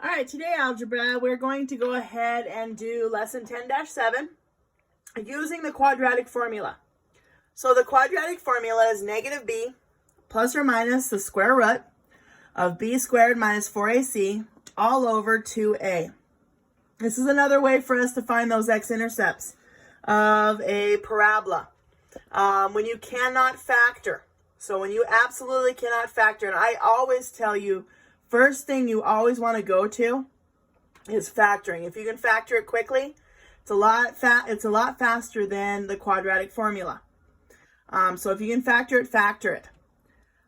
All right, today algebra, we're going to go ahead and do lesson 10-7 using the quadratic formula. So the quadratic formula is negative b plus or minus the square root of b squared minus 4ac all over 2a. This is another way for us to find those x-intercepts of a parabola. When you cannot factor. So when you absolutely cannot factor, and I always tell you, first thing you always want to go to is factoring. If you can factor it quickly, it's a lot faster than the quadratic formula. So if you can factor it, factor it.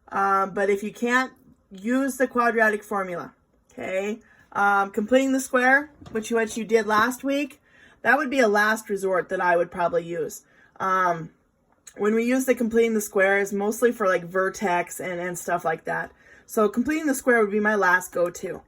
But if you can't, use the quadratic formula. Okay. Completing the square, which you did last week, that would be a last resort that I would probably use. When we use the completing the square is mostly for like vertex and stuff like that. So completing the square would be my last go-to.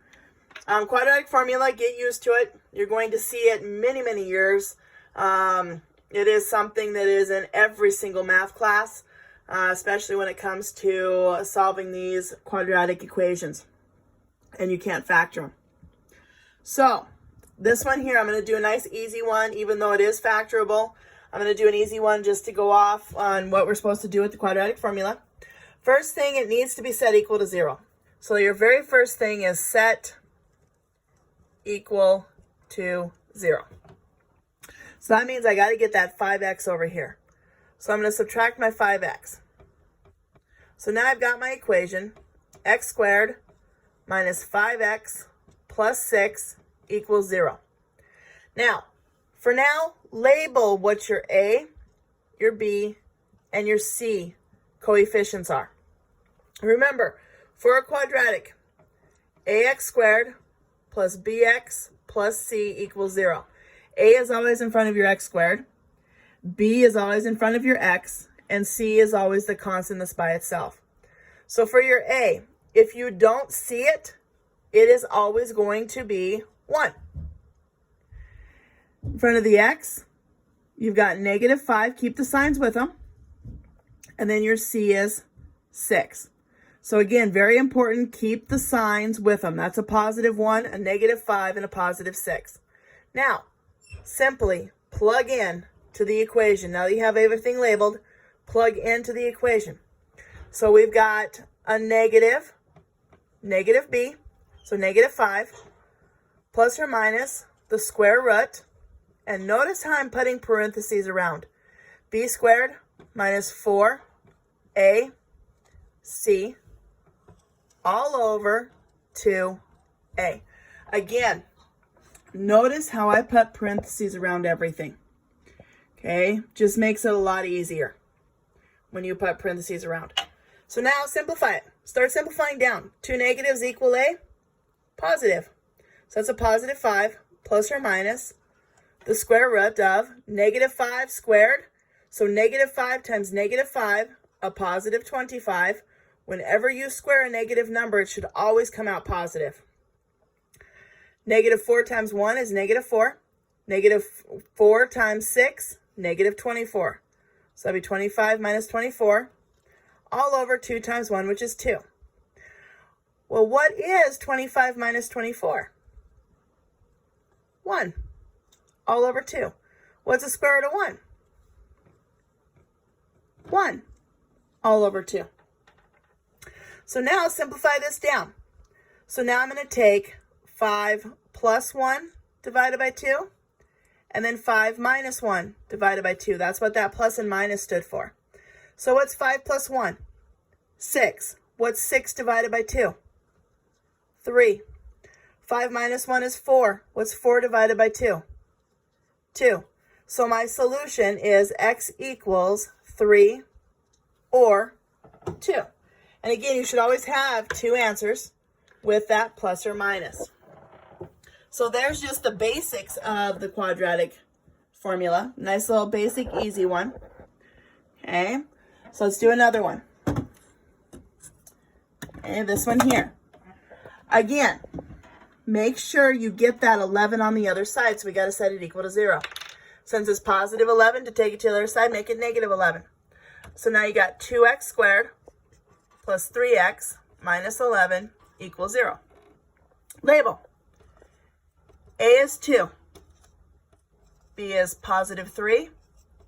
Quadratic formula, get used to it. You're going to see it many, many years. It is something that is in every single math class, especially when it comes to solving these quadratic equations. And you can't factor them. So this one here, I'm going to do a nice easy one, even though it is factorable. I'm going to do an easy one just to go off on what we're supposed to do with the quadratic formula. First thing, it needs to be set equal to 0. So your very first thing is set equal to 0. So that means I got to get that 5x over here. So I'm going to subtract my 5x. So now I've got my equation, x squared minus 5x plus 6 equals 0. Now, for now, label what your a, your b, and your c coefficients are. Remember, for a quadratic, ax squared plus bx plus c equals 0. A is always in front of your x squared, b is always in front of your x, and c is always the constant that's by itself. So for your a, if you don't see it, it is always going to be 1. In front of the x, you've got negative 5. Keep the signs with them. And then your c is 6. So again, very important, keep the signs with them. That's a positive 1, a negative 5, and a positive 6. Now, simply plug in to the equation. Now that you have everything labeled, plug into the equation. So we've got a negative b, so negative 5, plus or minus the square root. And notice how I'm putting parentheses around. B squared minus 4ac all over 2a. Again, notice how I put parentheses around everything. Okay, just makes it a lot easier when you put parentheses around. So now simplify it. Start simplifying down. 2 negatives equal a positive. So that's a positive 5 plus or minus the square root of negative 5 squared. So negative 5 times negative 5, a positive 25. Whenever you square a negative number, it should always come out positive. Negative 4 times 1 is negative 4. Negative 4 times 6, negative 24. So that'll be 25 minus 24, all over 2 times 1, which is 2. Well, what is 25 minus 24? 1. All over 2. What's the square root of 1? 1. All over 2. So now simplify this down. So now I'm going to take 5 plus 1 divided by 2, and then 5 minus 1 divided by 2. That's what that plus and minus stood for. So what's 5 plus 1? 6. What's 6 divided by 2? 3. 5 minus 1 is 4. What's 4 divided by 2? 2. So my solution is x equals 3 or 2. And again, you should always have 2 answers with that plus or minus. So there's just the basics of the quadratic formula. Nice little basic, easy one. Okay, so let's do another one. Okay, this one here. Again, make sure you get that 11 on the other side, so we got to set it equal to 0. Since it's positive 11, to take it to the other side, make it negative 11. So now you got 2x squared plus 3x minus 11 equals 0. Label. A is 2, B is positive 3,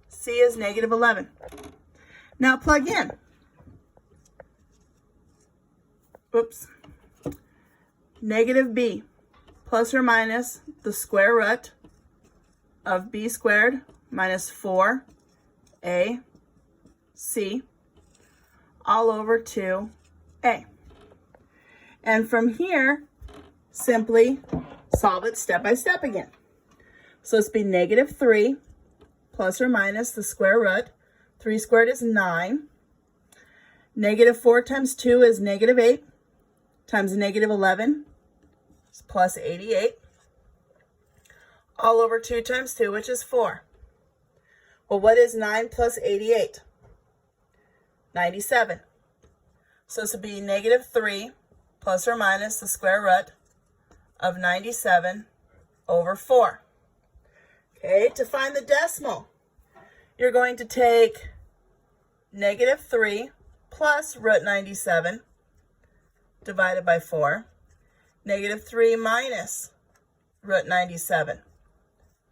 C is negative 11. Now plug in. Oops. Negative b plus or minus the square root of b squared minus 4ac all over 2a. And from here, simply solve it step by step again. So it's be negative 3 plus or minus the square root. 3 squared is 9. Negative 4 times 2 is negative 8 times negative 11 is plus 88. All over 2 times 2, which is 4. Well, what is 9 plus 88? 97. So this would be negative 3 plus or minus the square root of 97 over 4. Okay, to find the decimal, you're going to take negative 3 plus root 97 divided by 4. Negative 3 minus root 97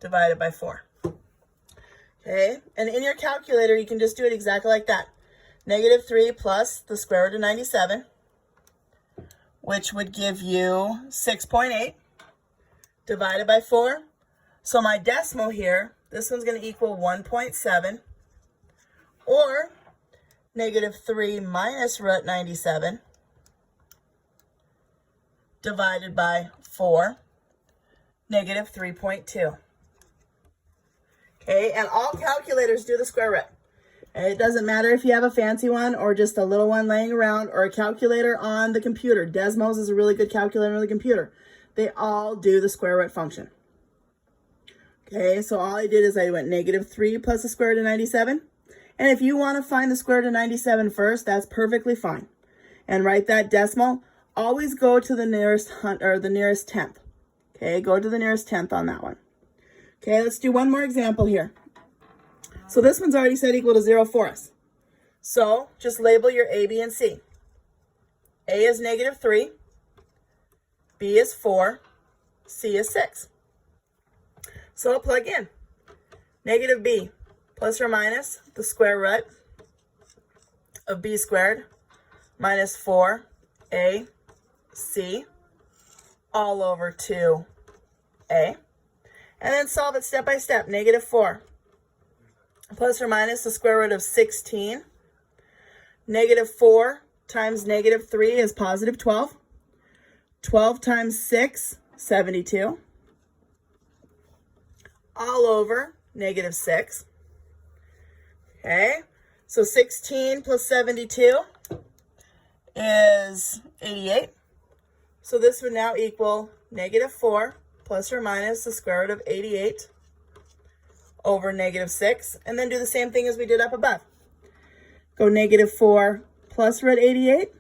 divided by 4. Okay, and in your calculator, you can just do it exactly like that. Negative 3 plus the square root of 97, which would give you 6.8 divided by 4. So my decimal here, this one's going to equal 1.7, or negative 3 minus root 97 divided by 4, negative 3.2. Okay, and all calculators do the square root. And it doesn't matter if you have a fancy one or just a little one laying around or a calculator on the computer. Desmos is a really good calculator on the computer. They all do the square root function. Okay, so all I did is I went negative 3 plus the square root of 97. And if you want to find the square root of 97 first, that's perfectly fine. And write that decimal. Always go to the nearest nearest tenth. Okay, go to the nearest tenth on that one. Okay, let's do one more example here. So this one's already said equal to 0 for us. So just label your A, B, and C. A is negative 3, B is 4, C is 6. So I'll plug in. Negative b plus or minus the square root of b squared minus 4ac all over 2a. And then solve it step by step. Negative 4 plus or minus the square root of 16. Negative 4 times negative 3 is positive 12. 12 times 6, 72. All over negative 6. Okay, so 16 plus 72 is 88. So this would now equal negative 4 plus or minus the square root of 88 over negative 6. And then do the same thing as we did up above. Go negative 4 plus root 88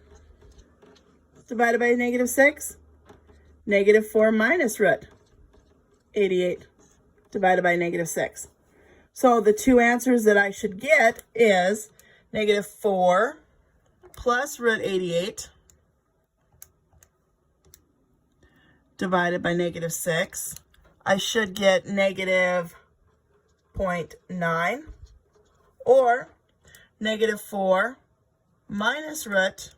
divided by negative 6. Negative 4 minus root 88 divided by negative 6. So the two answers that I should get is negative 4 plus root 88 divided by negative 6. I should get negative 0.9, or negative 4 minus root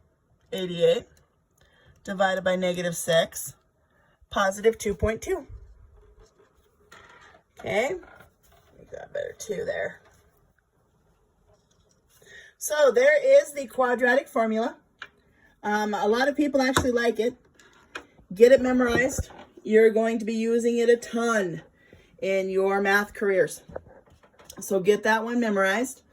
88 divided by negative 6, positive 2.2. Okay, make that better 2 there. So there is the quadratic formula. A lot of people actually like it. Get it memorized. You're going to be using it a ton in your math careers. So get that one memorized.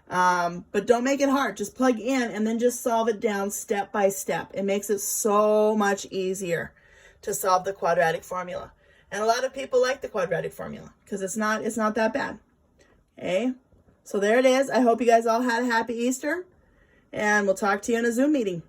But don't make it hard. Just plug in and then just solve it down step by step. It makes it so much easier to solve the quadratic formula. And a lot of people like the quadratic formula because it's not that bad. Okay, so there it is. I hope you guys all had a happy Easter, and we'll talk to you in a Zoom meeting.